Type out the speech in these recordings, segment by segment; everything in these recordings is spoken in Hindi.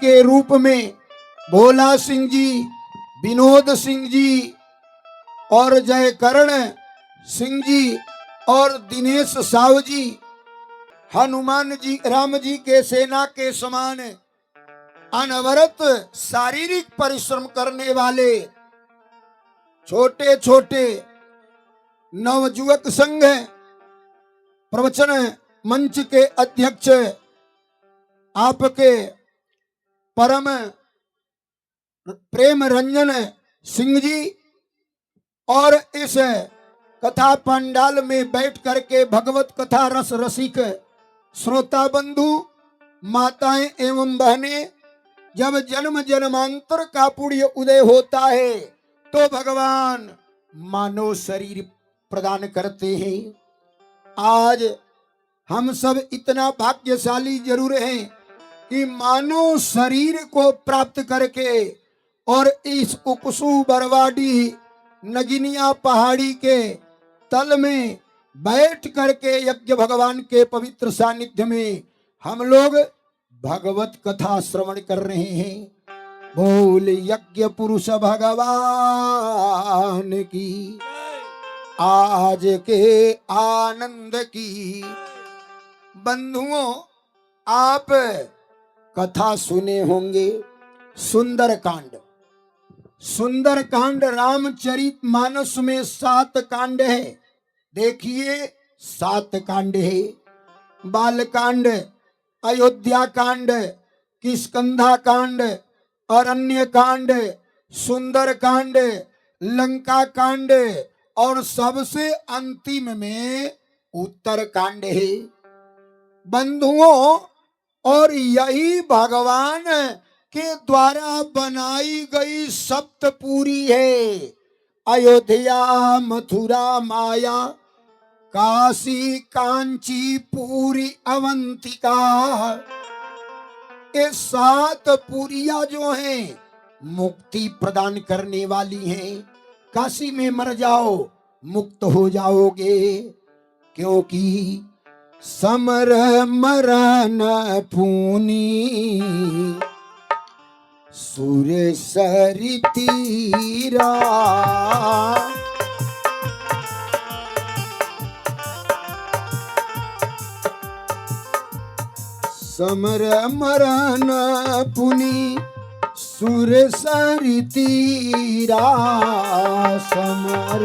के रूप में भोला सिंह जी, विनोद सिंह जी और जयकर्ण सिंह जी और दिनेश साव जी हनुमान जी राम जी के सेना के समान अनवरत शारीरिक परिश्रम करने वाले छोटे छोटे नवयुवक संघ प्रवचन मंच के अध्यक्ष आपके परम प्रेम रंजन सिंह जी और इस कथा पंडाल में बैठ करके भगवत कथा रस रसिक श्रोता बंधु माताएं एवं बहनें, जब जन्म जन्मांतर का पुण्य उदय होता है तो भगवान मानव शरीर प्रदान करते हैं। आज हम सब इतना भाग्यशाली जरूर हैं कि मानव शरीर को प्राप्त करके और इस उकसू बरवाडी नगिनिया पहाड़ी के तल में बैठ करके यज्ञ भगवान के पवित्र सानिध्य में हम लोग भगवत कथा श्रवण कर रहे हैं। बोल यज्ञ पुरुष भगवान की, आज के आनंद की। बंधुओं, आप कथा सुने होंगे सुंदरकांड। सुंदरकांड रामचरित मानस में 7 कांड है। देखिए 7 कांड है। बालकांड, अयोध्या कांड, किष्किंधा कांड, अरण्य कांड, सुंदर कांड, लंका कांड और सबसे अंतिम में उत्तर कांड है। बंधुओं, और यही भगवान के द्वारा बनाई गई सप्तपुरी है। अयोध्या, मथुरा, माया, काशी, कांची, पूरी, अवंतिका, ये 7 पुरिया जो हैं मुक्ति प्रदान करने वाली हैं। काशी में मर जाओ मुक्त हो जाओगे, क्योंकि समर मरण पुनी सुर सरितीरा। समर मरण पुनी सुर सरितीरा। समर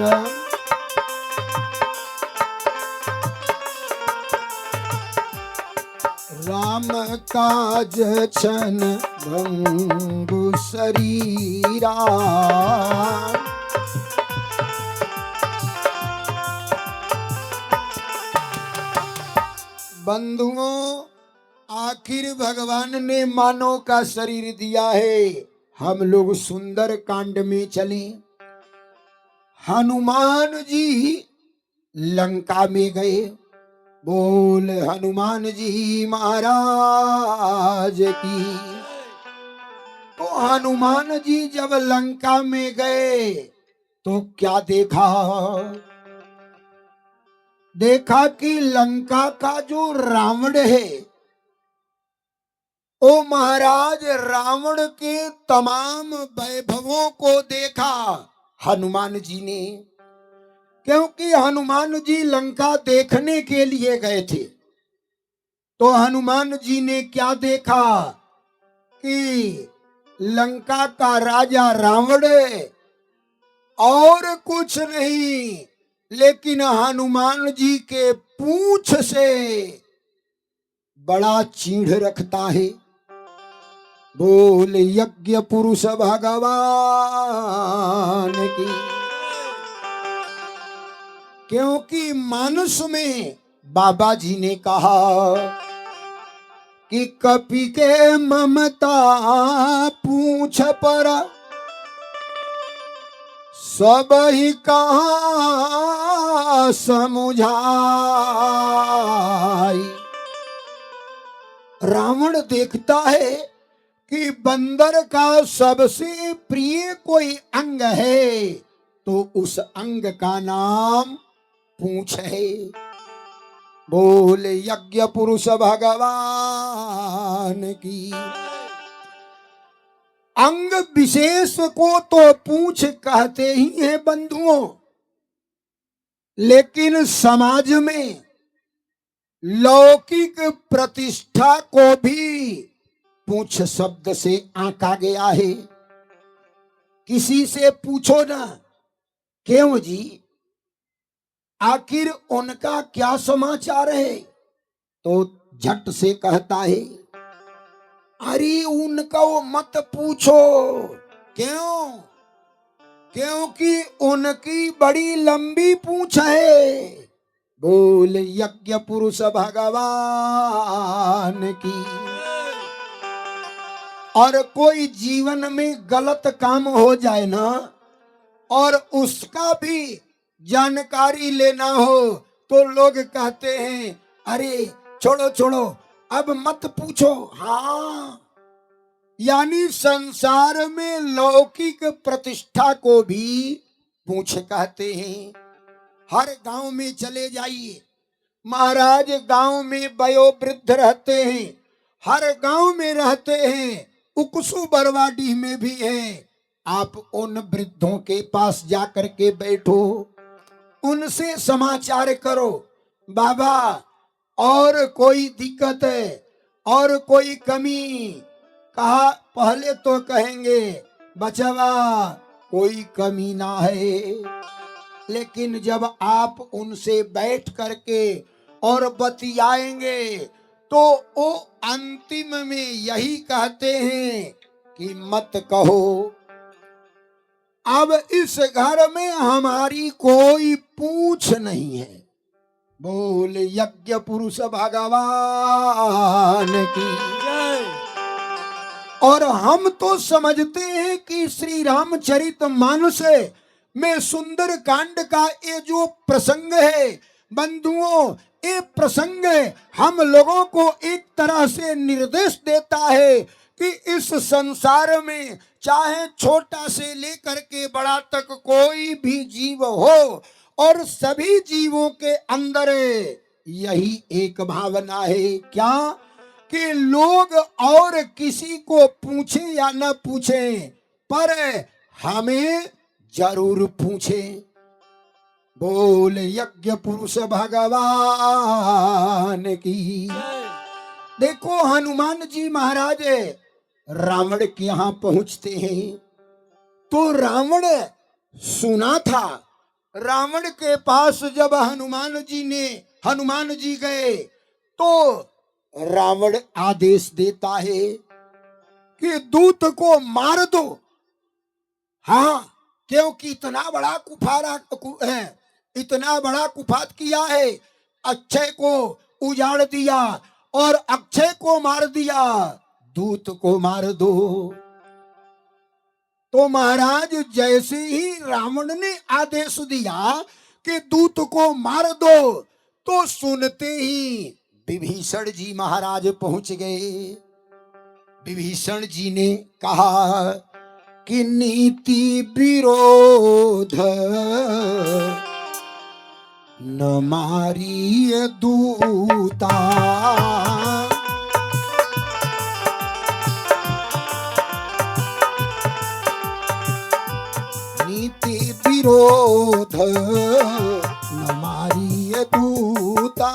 राम काज छन भंगु शरीरा। बंधुओं, आखिर भगवान ने मानव का शरीर दिया है। हम लोग सुंदर कांड में चले। हनुमान जी लंका में गए। बोल हनुमान जी महाराज की। तो हनुमान जी जब लंका में गए तो क्या देखा? देखा कि लंका का जो रावण है, ओ महाराज रावण के तमाम वैभवों को देखा हनुमान जी ने। क्योंकि हनुमान जी लंका देखने के लिए गए थे। तो हनुमान जी ने क्या देखा कि लंका का राजा रावण और कुछ नहीं, लेकिन हनुमान जी के पूंछ से बड़ा चीढ़ रखता है। बोल यज्ञ पुरुष भगवान की। क्योंकि मानस में बाबा जी ने कहा कि कपि के ममता पूछ पर सब ही कहा समुझाई। रावण देखता है कि बंदर का सबसे प्रिय कोई अंग है तो उस अंग का नाम पूंछ है। बोल यज्ञ पुरुष भगवान की। अंग विशेष को तो पूछ कहते ही हैं बंधुओं, लेकिन समाज में लौकिक प्रतिष्ठा को भी पूछ शब्द से आंका गया है। किसी से पूछो ना, क्यों जी, आखिर उनका क्या समाचार है, तो झट से कहता है, अरे उनका वो मत पूछो। क्यों? क्योंकि उनकी बड़ी लंबी पूंछ है। बोल यज्ञ पुरुष भगवान की। और कोई जीवन में गलत काम हो जाए ना, और उसका भी जानकारी लेना हो, तो लोग कहते हैं, अरे छोड़ो छोड़ो, अब मत पूछो। हाँ, यानी संसार में लौकिक प्रतिष्ठा को भी पूछ कहते हैं। हर गांव में चले जाइए महाराज, गांव में वयोवृद्ध रहते हैं, हर गांव में रहते हैं, उकसू बरवाडीह में भी है। आप उन वृद्धों के पास जाकर के बैठो, उनसे समाचार करो, बाबा और कोई दिक्कत है और कोई कमी, कहा पहले तो कहेंगे बचवा कोई कमी ना है, लेकिन जब आप उनसे बैठ करके और बतियाएंगे तो वो अंतिम में यही कहते हैं कि मत कहो, अब इस घर में हमारी कोई पूछ नहीं है। बोल यज्ञ पुरुष भगवान की जय। और हम तो समझते हैं कि श्री रामचरित मानस में सुंदर कांड का ये जो प्रसंग है बंधुओं, ये प्रसंग हम लोगों को एक तरह से निर्देश देता है कि इस संसार में चाहे छोटा से लेकर के बड़ा तक कोई भी जीव हो, और सभी जीवों के अंदर यही एक भावना है, क्या कि लोग और किसी को पूछे या न पूछे, पर हमें जरूर पूछे। बोल यज्ञ पुरुष भगवान की। देखो हनुमान जी महाराज रावण के यहां पहुंचते हैं, तो रावण सुना था, रावण के पास जब हनुमान जी गए तो रावण आदेश देता है कि दूत को मार दो। हाँ, क्योंकि इतना बड़ा कुफात किया है, अक्षय को उजाड़ दिया और अक्षय को मार दिया, दूत को मार दो। तो महाराज जैसे ही रावण ने आदेश दिया कि दूत को मार दो, तो सुनते ही विभीषण जी महाराज पहुंच गए। विभीषण जी ने कहा कि नीति विरोध न मारिय दूता, नीति विरोध न मारिय दूता,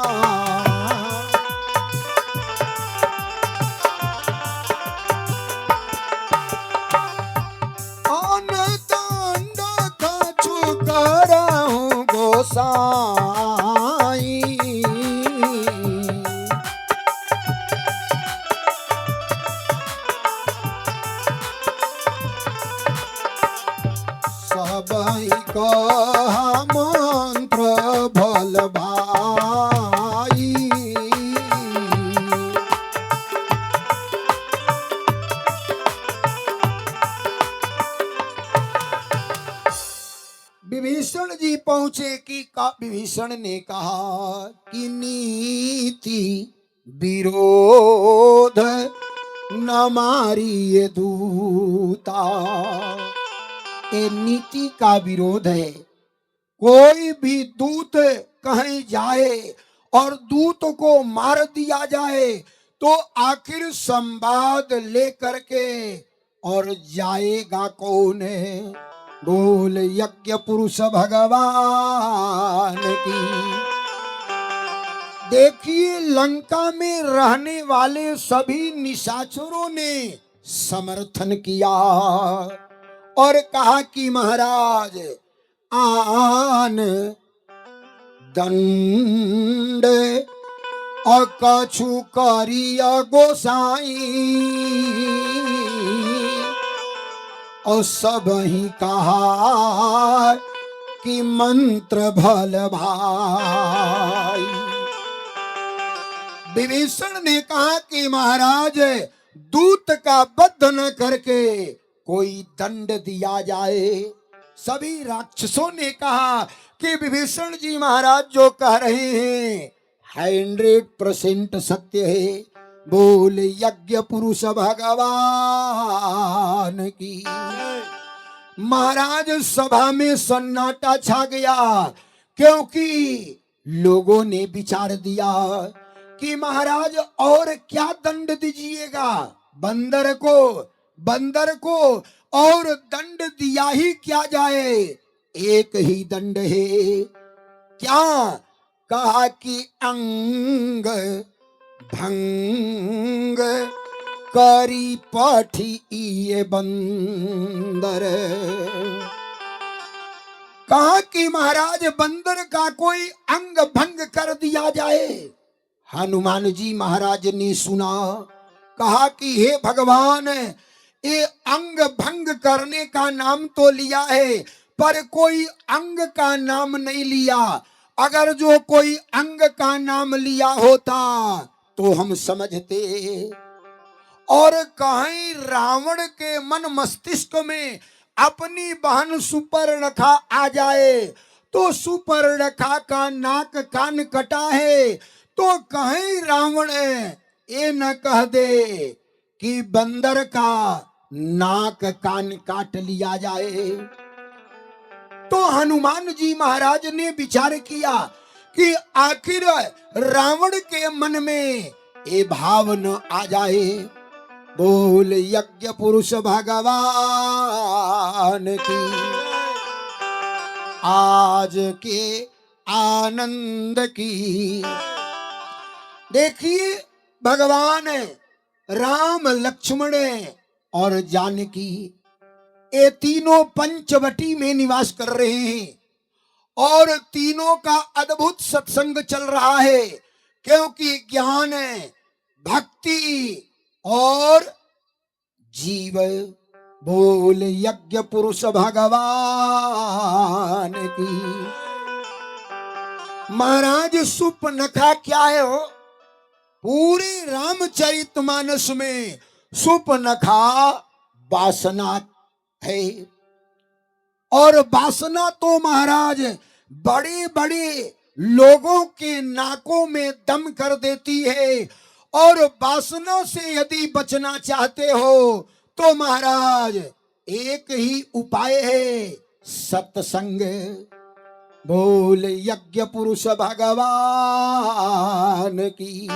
गोसाई सबई कहा मंत्र भल भाई, विभीषण जी पहुंचे कि विभीषण ने कहा कि नीति विरोध न मारिय दूता। ये नीति का विरोध है। कोई भी दूत कहीं जाए और दूत को मार दिया जाए तो आखिर संवाद लेकर के और जाएगा कौन, बोल यज्ञ पुरुष भगवान की। देखिए लंका में रहने वाले सभी निशाचरों ने समर्थन किया और कहा कि महाराज आन दंड अकछु करिया गोसाई, और सब ही कहा कि मंत्र भल भाई। विभीषण ने कहा कि महाराज दूत का वध न करके कोई दंड दिया जाए। सभी राक्षसों ने कहा कि विभीषण जी महाराज जो कह रहे हैं 100% सत्य है, बोल यज्ञ पुरुष भगवान की। महाराज सभा में सन्नाटा छा गया, क्योंकि लोगों ने विचार दिया कि महाराज और क्या दंड दीजिएगा, बंदर को और दंड दिया ही क्या जाए, एक ही दंड है। क्या कहा कि अंग भंग करी पाठी ये बंदर। कहा कि महाराज बंदर का कोई अंग भंग कर दिया जाए। हनुमान जी महाराज ने सुना, कहा कि हे भगवान ये अंग भंग करने का नाम तो लिया है पर कोई अंग का नाम नहीं लिया। अगर जो कोई अंग का नाम लिया होता तो हम समझते। और कहीं रावण के मन मस्तिष्क में अपनी बहन सुपर्णखा आ जाए तो सुपर्णखा का नाक कान कटा है, तो कहीं रावण ये न कह दे कि बंदर का नाक कान काट लिया जाए। तो हनुमान जी महाराज ने विचार किया कि आखिर रावण के मन में ये भाव न आ जाए। बोल यज्ञ पुरुष भगवान की। आज के आनंद की देखिए भगवान राम लक्ष्मण और जानकी ये तीनों पंचवटी में निवास कर रहे हैं और तीनों का अद्भुत सत्संग चल रहा है, क्योंकि ज्ञान भक्ति और जीव। बोल यज्ञ पुरुष भगवान की। महाराज सुपनखा क्या है हो? पूरे रामचरितमानस में सुपनखा वासना है, और वासना तो महाराज बड़े बड़े लोगों के नाकों में दम कर देती है। और वासना से यदि बचना चाहते हो तो महाराज एक ही उपाय है, सत्संग। बोल यज्ञ पुरुष भगवान की।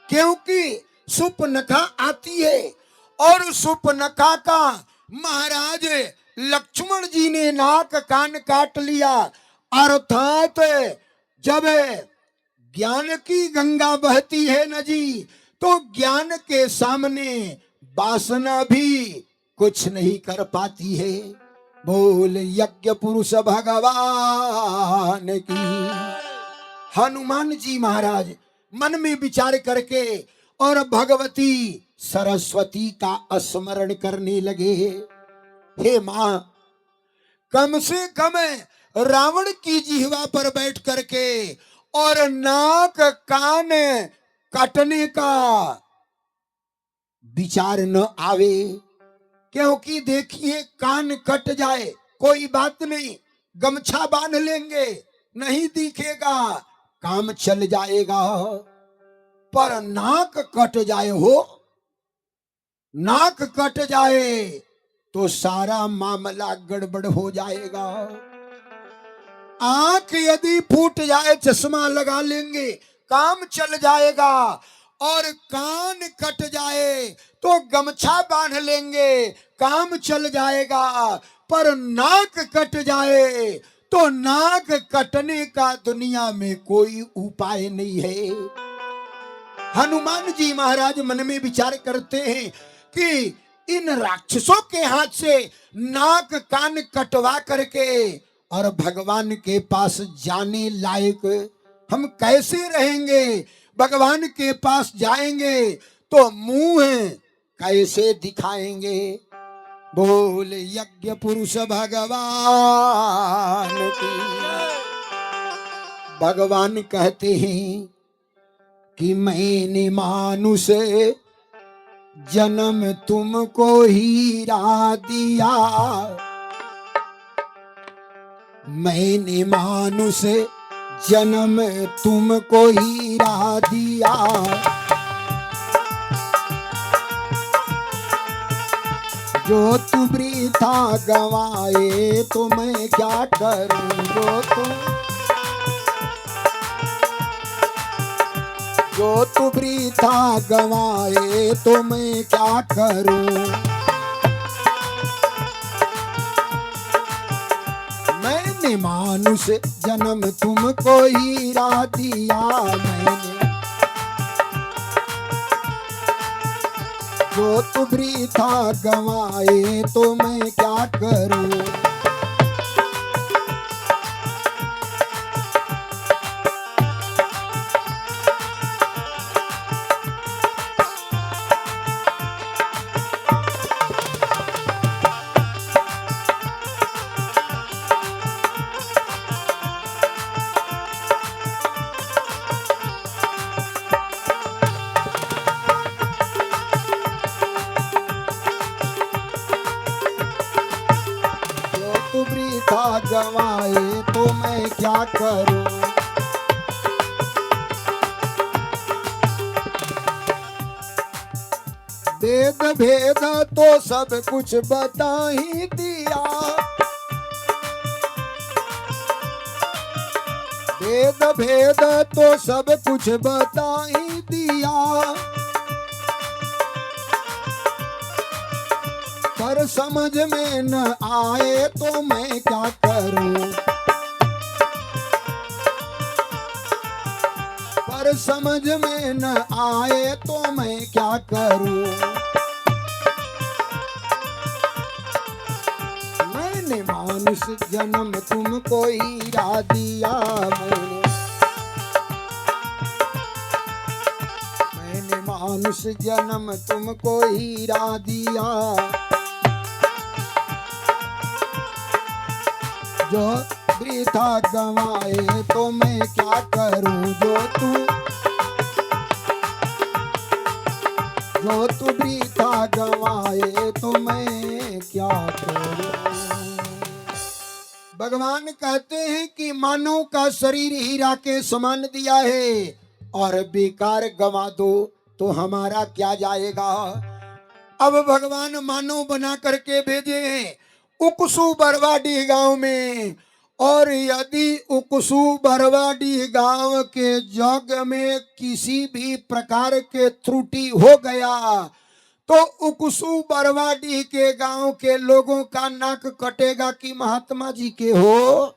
क्योंकि सुपनखा आती है और सुपनखा का महाराज लक्ष्मण जी ने नाक कान काट लिया, अर्थात जब ज्ञान की गंगा बहती है न जी, तो ज्ञान के सामने वासना भी कुछ नहीं कर पाती है। बोल यज्ञ पुरुष भगवान की। हनुमान जी महाराज मन में विचार करके और भगवती सरस्वती का स्मरण करने लगे। हे मां, कम से कम रावण की जिह्वा पर बैठ करके और नाक कान काटने का विचार न आवे, क्योंकि देखिए कान कट जाए कोई बात नहीं, गमछा बांध लेंगे, नहीं दिखेगा, काम चल जाएगा। पर नाक कट जाए हो, नाक कट जाए तो सारा मामला गड़बड़ हो जाएगा। आंख यदि फूट जाए चश्मा लगा लेंगे, काम चल जाएगा। और कान कट जाए तो गमछा बांध लेंगे, काम चल जाएगा। पर नाक कट जाए तो नाक कटने का दुनिया में कोई उपाय नहीं है। हनुमान जी महाराज मन में विचार करते हैं कि इन राक्षसों के हाथ से नाक कान कटवा करके और भगवान के पास जाने लायक हम कैसे रहेंगे। भगवान के पास जाएंगे तो मुंह कैसे दिखाएंगे। बोल यज्ञ पुरुष भगवान की। भगवान कहते हैं कि मैंने मानुष जन्म तुमको हीरा दिया, मैंने मानुष जन्म तुमको हीरा दिया। जो तू वृथा गवाए तो मैं क्या करूं। जो तू वृथा गवाए तो मैं क्या करूं। मैंने मानुष जन्म तुमको हीरा दिया, मैंने जो तू वृथा गवाए तो मैं क्या करूं। वृथा गवाए तो मैं क्या करूं। वेद भेद तो सब कुछ बता ही दिया, वेद भेद तो सब कुछ बता ही दिया। पर समझ में न आए तो मैं क्या करूं। पर समझ में न आए तो मैं क्या करूं। मैंने मानुष जन्म तुमको हीरा दिया, मैंने मानुष जन्म तुमको हीरा दिया। जो वृथा गवाए तो मैं क्या करूं। जो तू वृथा गवाए तो मैं क्या करूं। भगवान कहते हैं कि मानव का शरीर हीरा के समान दिया है और बेकार गवा दो तो हमारा क्या जाएगा। अब भगवान मानव बना करके भेजे हैं उकसू बरवाडी गांव में, और यदि उकसू बरवाडी गांव के जग में किसी भी प्रकार के त्रुटि हो गया तो उकसू बरवाडी के गांव के लोगों का नाक कटेगा कि महात्मा जी के हो।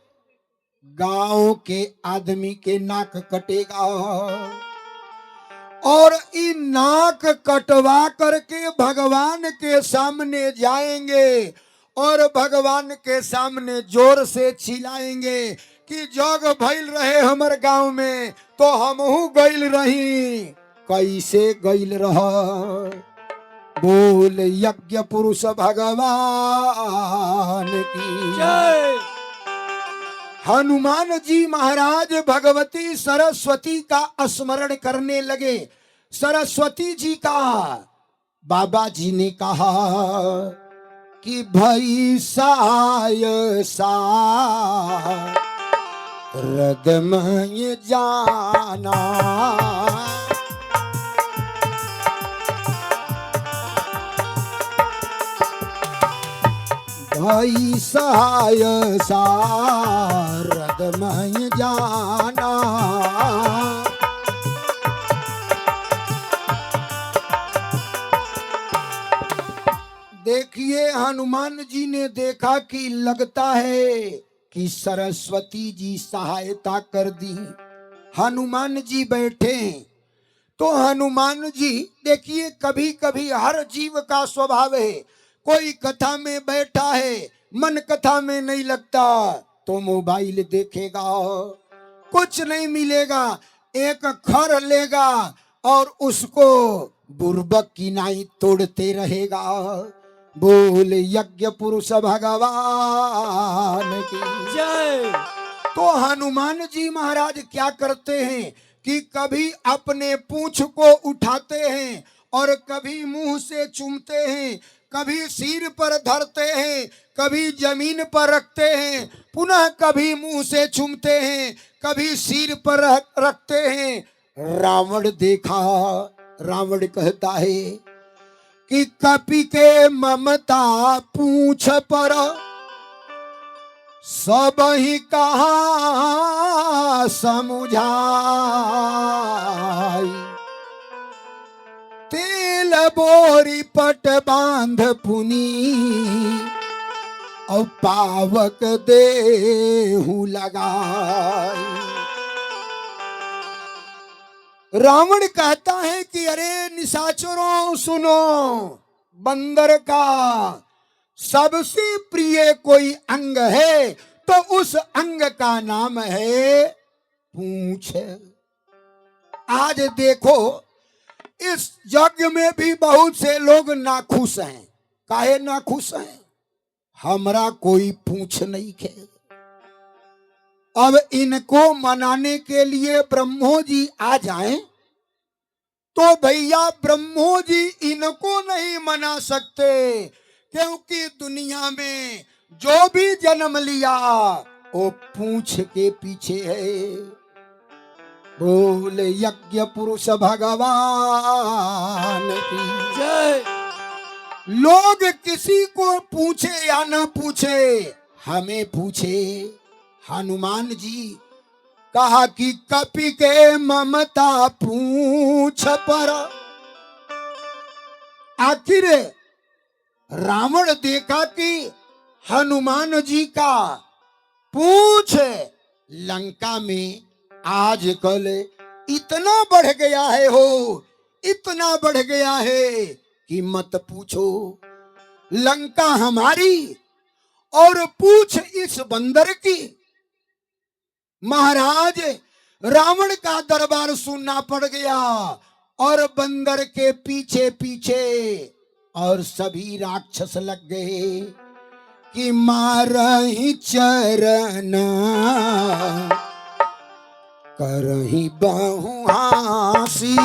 गांव के आदमी के नाक कटेगा। और इन नाक कटवा करके भगवान के सामने जाएंगे और भगवान के सामने जोर से चिल्लाएंगे कि जग भइल रहे हमर गांव में तो हमहू गइल रही। कैसे गइल रह। बोल यज्ञ पुरुष भगवान की जय। हनुमान जी महाराज भगवती सरस्वती का स्मरण करने लगे। सरस्वती जी का बाबा जी ने कहा कि भई साय रदमय जाना, भई साय रदमय जाना। देखिए हनुमान जी ने देखा कि लगता है कि सरस्वती जी सहायता कर दी। हनुमान जी बैठे हैं। तो हनुमान जी देखिए, कभी कभी हर जीव का स्वभाव है, कोई कथा में बैठा है, मन कथा में नहीं लगता तो मोबाइल देखेगा, कुछ नहीं मिलेगा, एक खर लेगा और उसको बुर्बक की नाई तोड़ते रहेगा। बोल यज्ञ पुरुष भगवान की जय। तो हनुमान जी महाराज क्या करते हैं कि कभी अपने पूंछ को उठाते हैं और कभी मुंह से चूमते हैं, कभी सिर पर धरते हैं, कभी जमीन पर रखते हैं, पुनः कभी मुंह से चूमते हैं, कभी सिर पर रखते हैं। रावण देखा, रावण कहता है कि कपि के ममता पूंछ पर सब ही कहा समुझाई। तेल बोरी पट बांध पुनी और पावक देहु लगाई। रावण कहता है कि अरे निशाचरों सुनो, बंदर का सबसे प्रिय कोई अंग है तो उस अंग का नाम है पूंछ। आज देखो इस यज्ञ में भी बहुत से लोग नाखुश हैं। काहे नाखुश हैं? हमरा कोई पूंछ नहीं है। अब इनको मनाने के लिए ब्रह्मो जी आ जाएं तो भैया ब्रह्मो जी इनको नहीं मना सकते, क्योंकि दुनिया में जो भी जन्म लिया वो पूंछ के पीछे है। बोल यज्ञ पुरुष भगवान की जय। लोग किसी को पूछे या न पूछे, हमें पूछे। हनुमान जी कहा कि कपि के ममता पूंछ पर। आखिर रावण देखा कि हनुमान जी का पूंछ लंका में आजकल इतना बढ़ गया है, हो इतना बढ़ गया है कि मत पूछो। लंका हमारी और पूंछ इस बंदर की। महाराज रावण का दरबार सुनना पड़ गया और बंदर के पीछे पीछे और सभी राक्षस लग गए कि मारहि चरण करहि बहुहासी।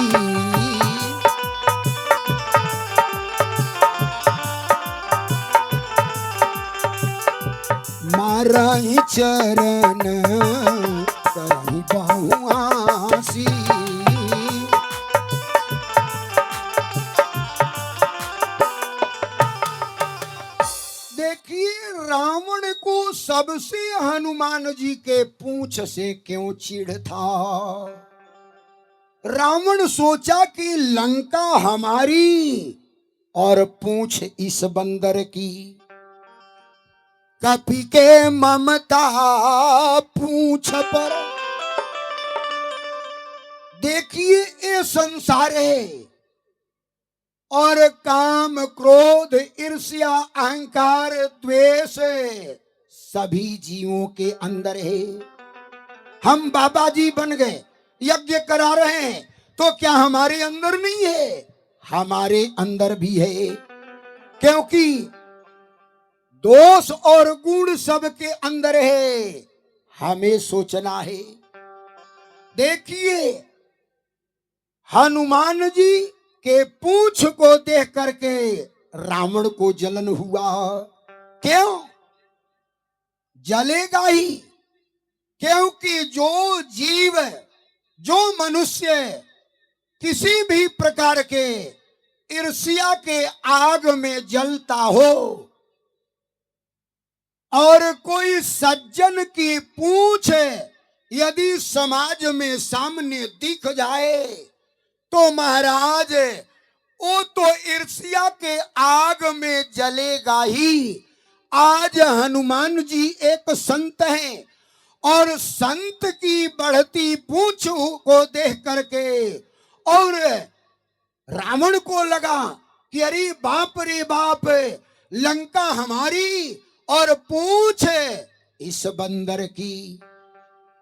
मारहि चरण करहि बहुहासी। देखिए रावण को सबसे हनुमान जी के पूंछ से क्यों चिढ़ था। रावण सोचा कि लंका हमारी और पूंछ इस बंदर की। कपि के ममता पूंछ पर। देखिए ये संसार है और काम क्रोध ईर्ष्या अहंकार द्वेष सभी जीवों के अंदर है। हम बाबा जी बन गए, यज्ञ करा रहे हैं, तो क्या हमारे अंदर नहीं है? हमारे अंदर भी है, क्योंकि दोष और गुण सबके अंदर है। हमें सोचना है। देखिए हनुमान जी के पूंछ को देख करके रावण को जलन हुआ। क्यों जलेगा ही? क्योंकि जो जीव, जो मनुष्य किसी भी प्रकार के ईर्ष्या के आग में जलता हो और कोई सज्जन की पूंछ यदि समाज में सामने दिख जाए तो महाराज वो तो ईर्ष्या के आग में जलेगा ही। आज हनुमान जी एक संत हैं और संत की बढ़ती पूंछ को देख करके और रावण को लगा कि अरे बाप रे बाप, लंका हमारी और पूंछ इस बंदर की।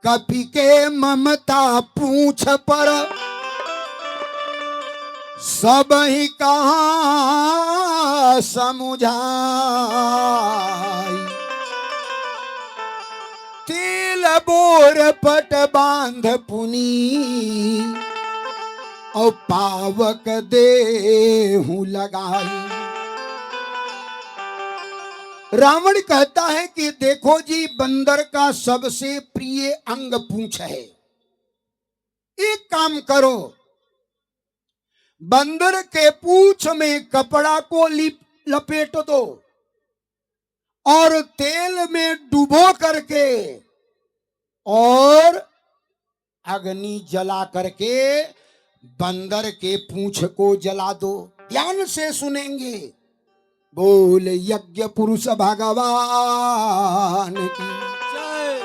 कपि के ममता पूंछ पर सब ही कहा समुझाई। तिल बोर पट बांध पुनी और पावक देहु लगाई। रावण कहता है कि देखो जी, बंदर का सबसे प्रिय अंग पूंछ है। एक काम करो, बंदर के पूंछ में कपड़ा को लपेट दो और तेल में डुबो करके और अग्नि जला करके बंदर के पूंछ को जला दो। ध्यान से सुनेंगे। बोल यज्ञ पुरुष भगवान की जय।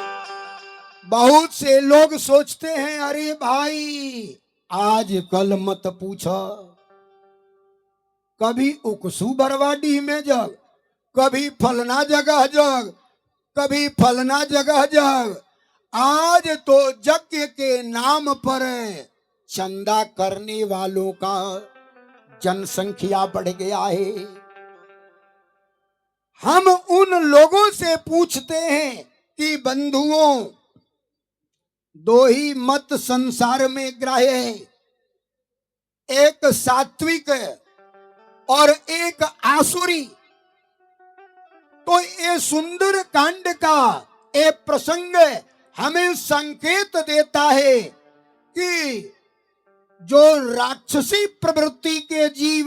बहुत से लोग सोचते हैं अरे भाई आज कल मत पूछो, कभी उकसू बरवाडी में जग, कभी फलना जगह जग, कभी फलना जगह जग। आज तो यज्ञ के नाम पर चंदा करने वालों का जनसंख्या बढ़ गया है। हम उन लोगों से पूछते हैं कि बंधुओं, दो ही मत संसार में ग्राह्य है, एक सात्विक और एक आसुरी। तो ये सुंदर कांड का ये प्रसंग हमें संकेत देता है कि जो राक्षसी प्रवृत्ति के जीव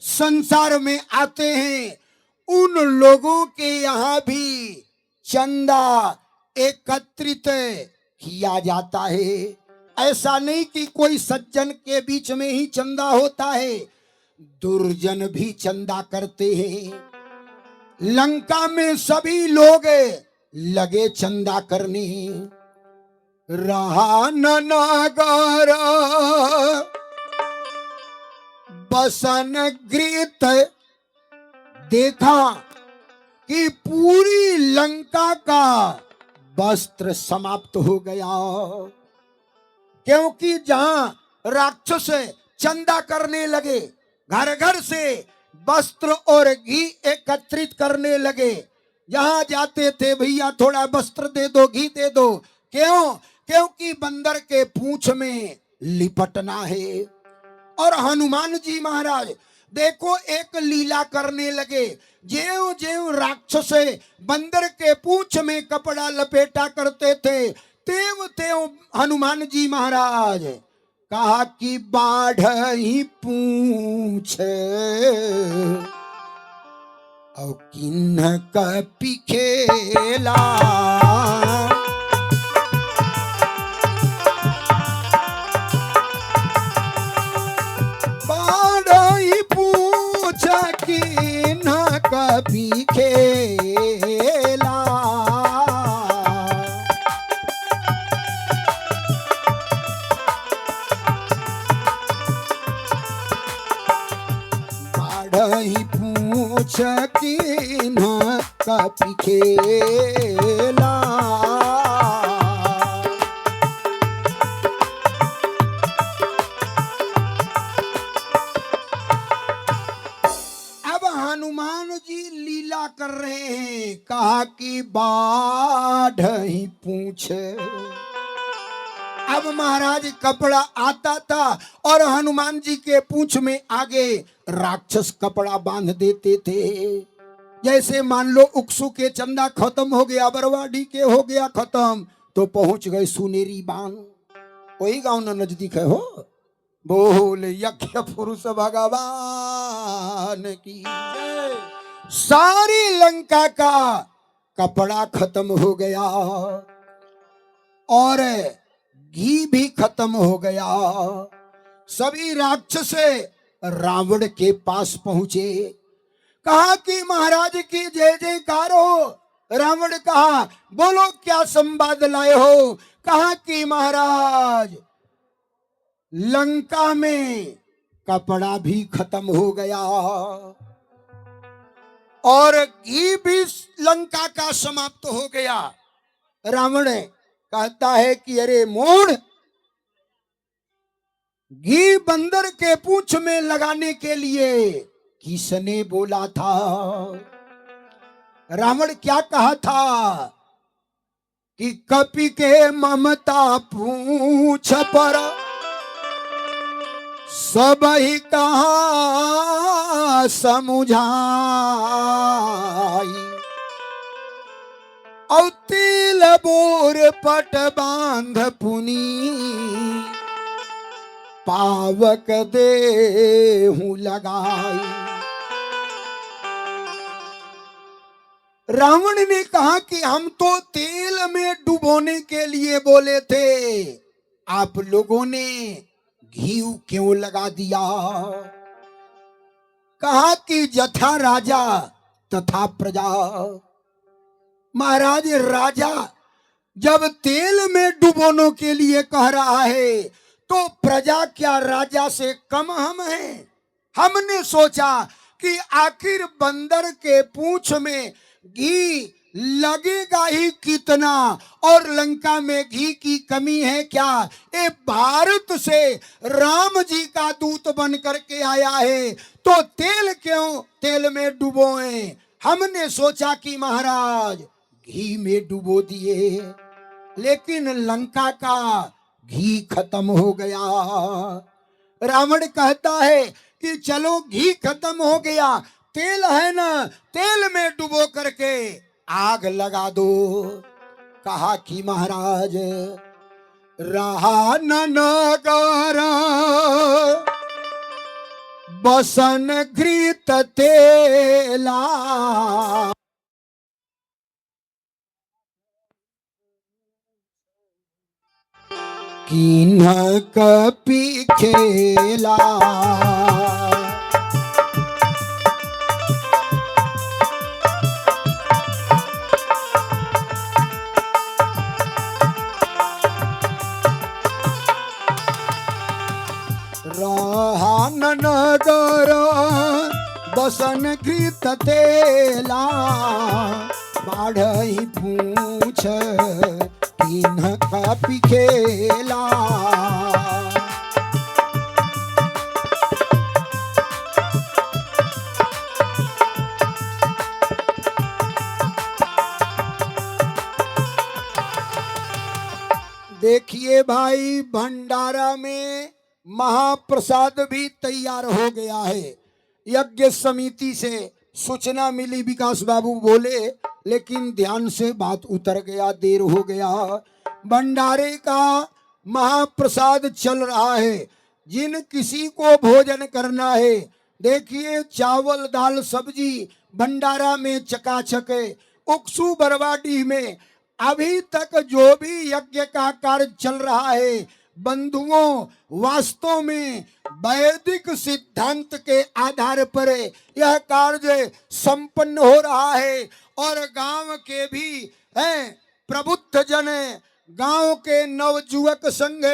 संसार में आते हैं उन लोगों के यहाँ भी चंदा एकत्रित किया जाता है। ऐसा नहीं कि कोई सज्जन के बीच में ही चंदा होता है, दुर्जन भी चंदा करते हैं। लंका में सभी लोग लगे चंदा करने। रहा न नागर बसन गृत, देखा कि पूरी लंका का वस्त्र समाप्त हो गया, क्योंकि जहां राक्षस चंदा करने लगे, घर घर से वस्त्र और घी एकत्रित करने लगे। जहां जाते थे भैया थोड़ा वस्त्र दे दो, घी दे दो। क्यों? क्योंकि बंदर के पूंछ में लिपटना है। और हनुमान जी महाराज देखो एक लीला करने लगे। ज्यों ज्यों राक्षस बंदर के पूंछ में कपड़ा लपेटा करते थे, त्यों त्यों हनुमान जी महाराज कहा कि बाढ़ ही पूंछ और किन्ह कपि खेला। कभी खेला बाढ़ी पूछ किन्ह कभी खेला। कर रहे हैं, कहा कि बाढ़ ही पूछ। अब महाराज कपड़ा आता था और हनुमान जी के पूंछ में आगे राक्षस कपड़ा बांध देते थे। जैसे मान लो उकसू के चंदा खत्म हो गया, बरवाडी के हो गया खत्म, तो पहुंच गए सुनेरी बांध। वही गांव न नजदीक है हो। बोल यज्ञ पुरुष भगवान की जय। सारी लंका का कपड़ा खत्म हो गया और घी भी खत्म हो गया। सभी राक्षस रावण के पास पहुंचे, कहा कि महाराज की जय जयकार हो। रावण कहा, बोलो क्या संवाद लाए हो। कहा कि महाराज, लंका में कपड़ा भी खत्म हो गया और घी भी लंका का समाप्त हो गया। रावण कहता है कि अरे मूढ़, घी बंदर के पूंछ में लगाने के लिए किसने बोला था। रावण क्या कहा था कि कपि के ममता पूंछ पर सब ही कहा समुझाई, और तिल बोर पट बांध पुनी पावक देहु लगाई। रावण ने कहा कि हम तो तेल में डुबोने के लिए बोले थे, आप लोगों ने घी क्यों लगा दिया। कहा कि जथा राजा तथा प्रजा। महाराज, राजा जब तेल में डुबोने के लिए कह रहा है तो प्रजा क्या राजा से कम हम हैं। हमने सोचा कि आखिर बंदर के पूंछ में घी लगेगा ही कितना, और लंका में घी की कमी है क्या। ये भारत से राम जी का दूत बन करके आया है तो तेल क्यों तेल में डुबोए। हमने सोचा कि महाराज घी में डुबो दिए, लेकिन लंका का घी खत्म हो गया। रावण कहता है कि चलो घी खत्म हो गया, तेल है ना, तेल में डुबो करके आग लगा दो। कहा कि महाराज, रहा न नगर बसन घृत तेला, किन्ह कपि खेला। रहा न नगर बसन घृत तेला, बाढ़ई पूछ किन्ह कपि खेला। देखिए भाई, भंडारा में महाप्रसाद भी तैयार हो गया है। यज्ञ समिति से सूचना मिली, विकास बाबू बोले, लेकिन ध्यान से बात उतर गया, देर हो गया। भंडारे का महाप्रसाद चल रहा है। जिन किसी को भोजन करना है, देखिए चावल दाल सब्जी भंडारा में चकाचक है। उक्सू बरवाडी में अभी तक जो भी यज्ञ का कार्य चल रहा है, बंधुओं, वास्तव में वैदिक सिद्धांत के आधार पर यह कार्य संपन्न हो रहा है। और गांव के भी हैं प्रबुद्ध जन, गांव के नवजुवक संघ,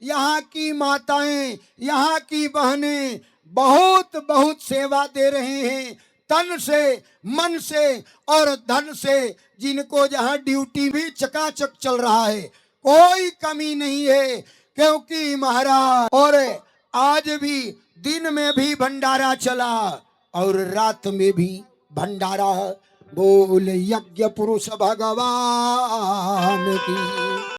यहाँ की माताएं, यहाँ की बहनें बहुत बहुत सेवा दे रहे हैं, तन से, मन से और धन से। जिनको जहाँ ड्यूटी भी चकाचक चल रहा है, कोई कमी नहीं है, क्योंकि महाराज और आज भी दिन में भी भंडारा चला और रात में भी भंडारा। बोल यज्ञ पुरुष भगवान की।